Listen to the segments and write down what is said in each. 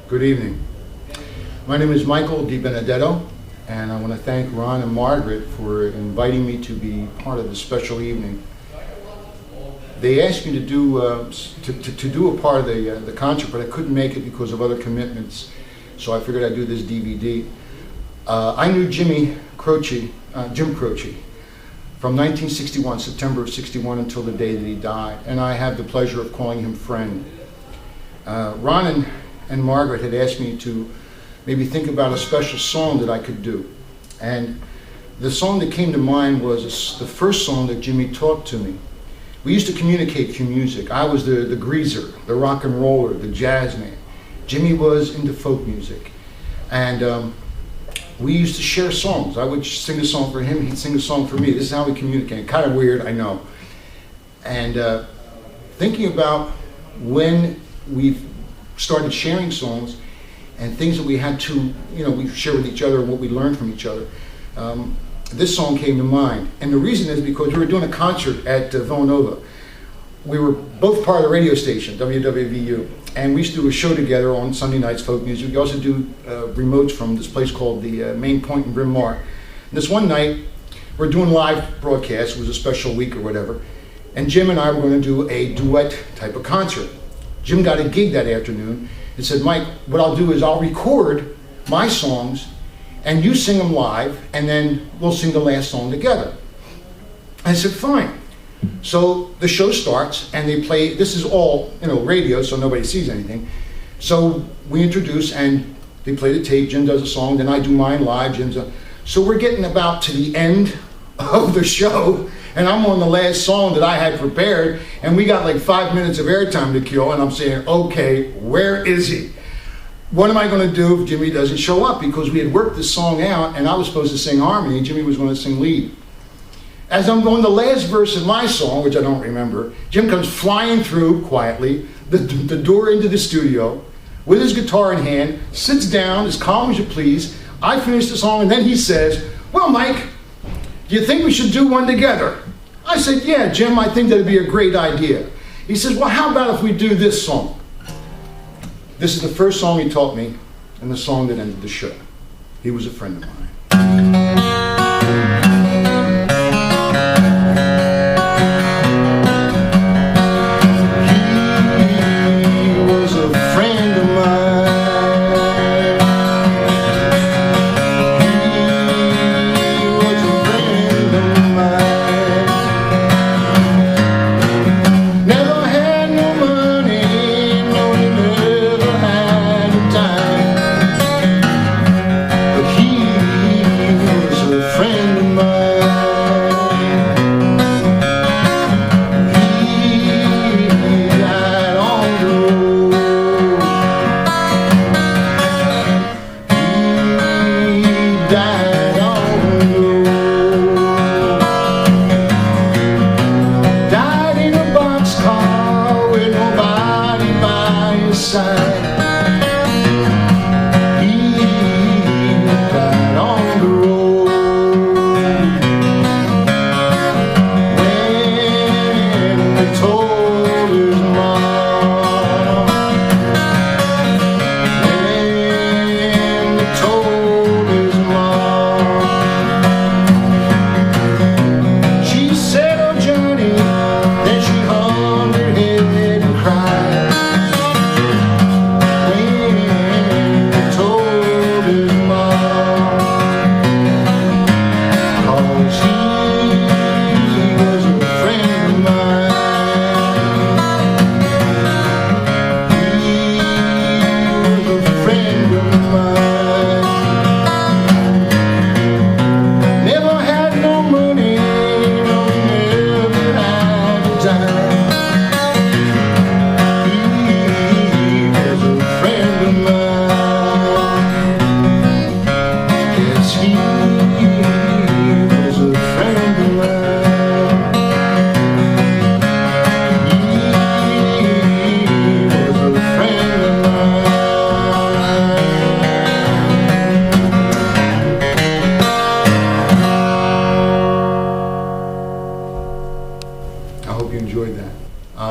Good evening. My name is Michael DiBenedetto, and I want to thank Ron and Margaret for inviting me to be part of this special evening. They asked me to do a part of the concert, but I couldn't make it because of other commitments, so I figured I'd do this DVD. I knew Jim Croce, from 1961, September of '61, until the day that he died, and I have the pleasure of calling him friend. Ron and Margaret had asked me to maybe think about a special song that I could do, and the song that came to mind was the first song that Jimmy taught to me. We used to communicate through music. I was the greaser, the rock and roller, the jazz man. Jimmy was into folk music, and we used to share songs. I would sing a song for him, he'd sing a song for me. This is how we communicate. Kind of weird, I know. And thinking about when we started sharing songs and things that we had to, we share with each other and what we learned from each other, this song came to mind. And the reason is because we were doing a concert at Villanova. We were both part of the radio station, WWVU, and we used to do a show together on Sunday nights, folk music. We also do remotes from this place called the Main Point in Bryn Mawr. And this one night, we're doing live broadcasts. It was a special week or whatever, and Jim and I were going to do a duet type of concert. Jim got a gig that afternoon and said, Mike, what I'll do is I'll record my songs and you sing them live, and then we'll sing the last song together. I said, fine. So the show starts and they play, this is all, radio, so nobody sees anything. So we introduce and they play the tape, Jim does a song, then I do mine live, so we're getting about to the end of the show, and I'm on the last song that I had prepared, and we got like 5 minutes of airtime to kill, and I'm saying, okay, where is he? What am I going to do if Jimmy doesn't show up? Because we had worked this song out, and I was supposed to sing harmony, and Jimmy was going to sing lead. As I'm going the last verse of my song, which I don't remember, Jim comes flying through quietly, the door into the studio, with his guitar in hand, sits down as calm as you please. I finish the song, and then he says, well, Mike, do you think we should do one together? I said, yeah, Jim, I think that'd be a great idea. He says, well, how about if we do this song? This is the first song he taught me, and the song that ended the show. He was a friend of mine.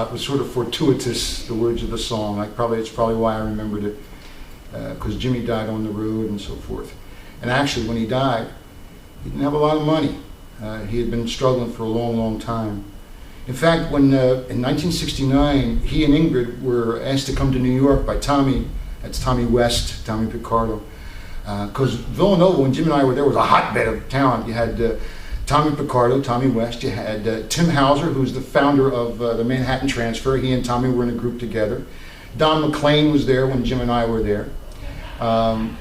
It was sort of fortuitous, the words of the song. It's probably why I remembered it. because Jimmy died on the road and so forth. And actually, when he died, he didn't have a lot of money. He had been struggling for a long, long time. In fact, when in 1969, he and Ingrid were asked to come to New York by Tommy, that's Tommy West, Tommy Picardo, because Villanova, when Jim and I were there, was a hotbed of talent. You had Tommy Picardo, Tommy West, you had Tim Hauser, who's the founder of the Manhattan Transfer. He and Tommy were in a group together. Don McLean was there when Jim and I were there. And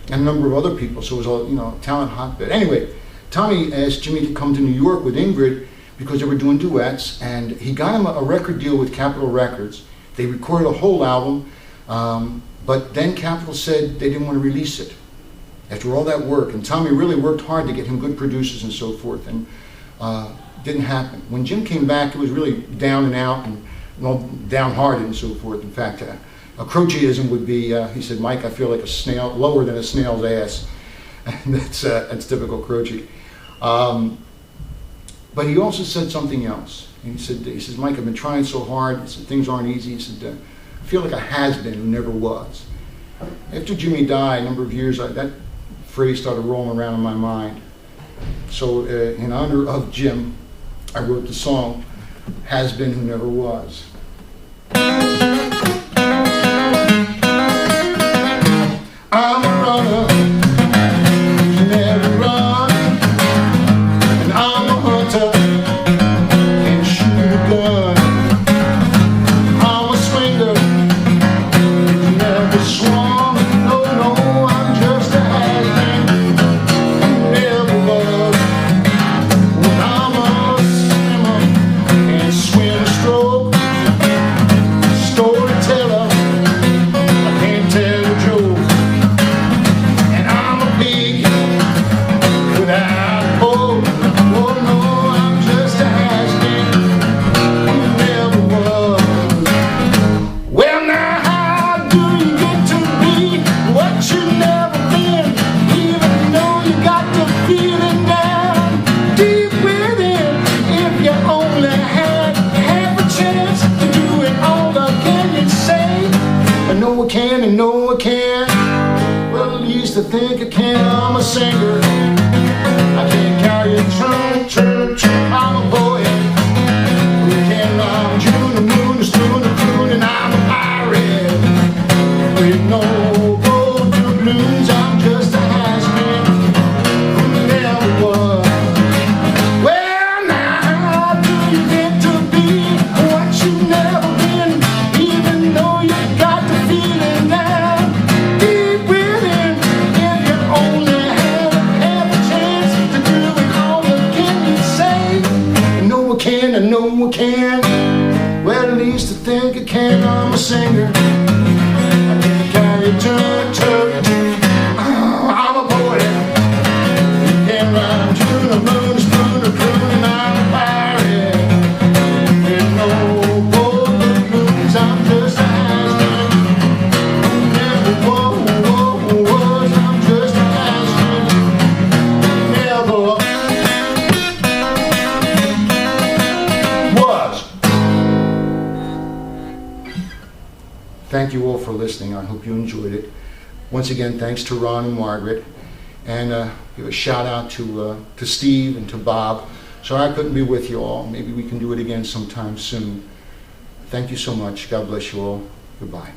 a number of other people, so it was a talent hotbed. Anyway, Tommy asked Jimmy to come to New York with Ingrid because they were doing duets, and he got him a record deal with Capitol Records. They recorded a whole album, but then Capitol said they didn't want to release it after all that work, and Tommy really worked hard to get him good producers and so forth, and didn't happen. When Jim came back, it was really down and out and downhearted and so forth. In fact, a Croceism would be, he said, "Mike, I feel like a snail, lower than a snail's ass." And that's typical Croce. But he also said something else. And he says, "Mike, I've been trying so hard. He said, things aren't easy." He said, "I feel like a has-been who never was." After Jimmy died, a number of years, that phrase started rolling around in my mind. So in honor of Jim, I wrote the song, "Has Been Who Never Was." I'm a runner, never run, and I'm a hunter, can't shoot a gun. I'm a swinger, never swung, no, I'm just a has-been who never was. When I'm a swimmer, can't swim stroke, storyteller, I can't tell a joke. And no, I can't. Well, at least I think I can. I'm a singer. I can't carry a tune. I'm a poet who can rhyme June, the moon, the spoon, the moon, and I'm a pirate with no gold doubloons. I'm just a has-been who never was. Well, now how do you get to be what you've never been, even though you got the feeling? And no, I can. Well, at least I think I can. I'm a singer. I can carry a tune. I'm a poet. You can rhyme to the moon, spoon, the prune, and I'm a pirate. There's no gold doubloons. I'm just a has-been who never was. I'm just a has-been who never was. Thank you all for listening. I hope you enjoyed it. Once again, thanks to Ron and Margaret. And give a shout out to Steve and to Bob. Sorry I couldn't be with you all. Maybe we can do it again sometime soon. Thank you so much. God bless you all. Goodbye.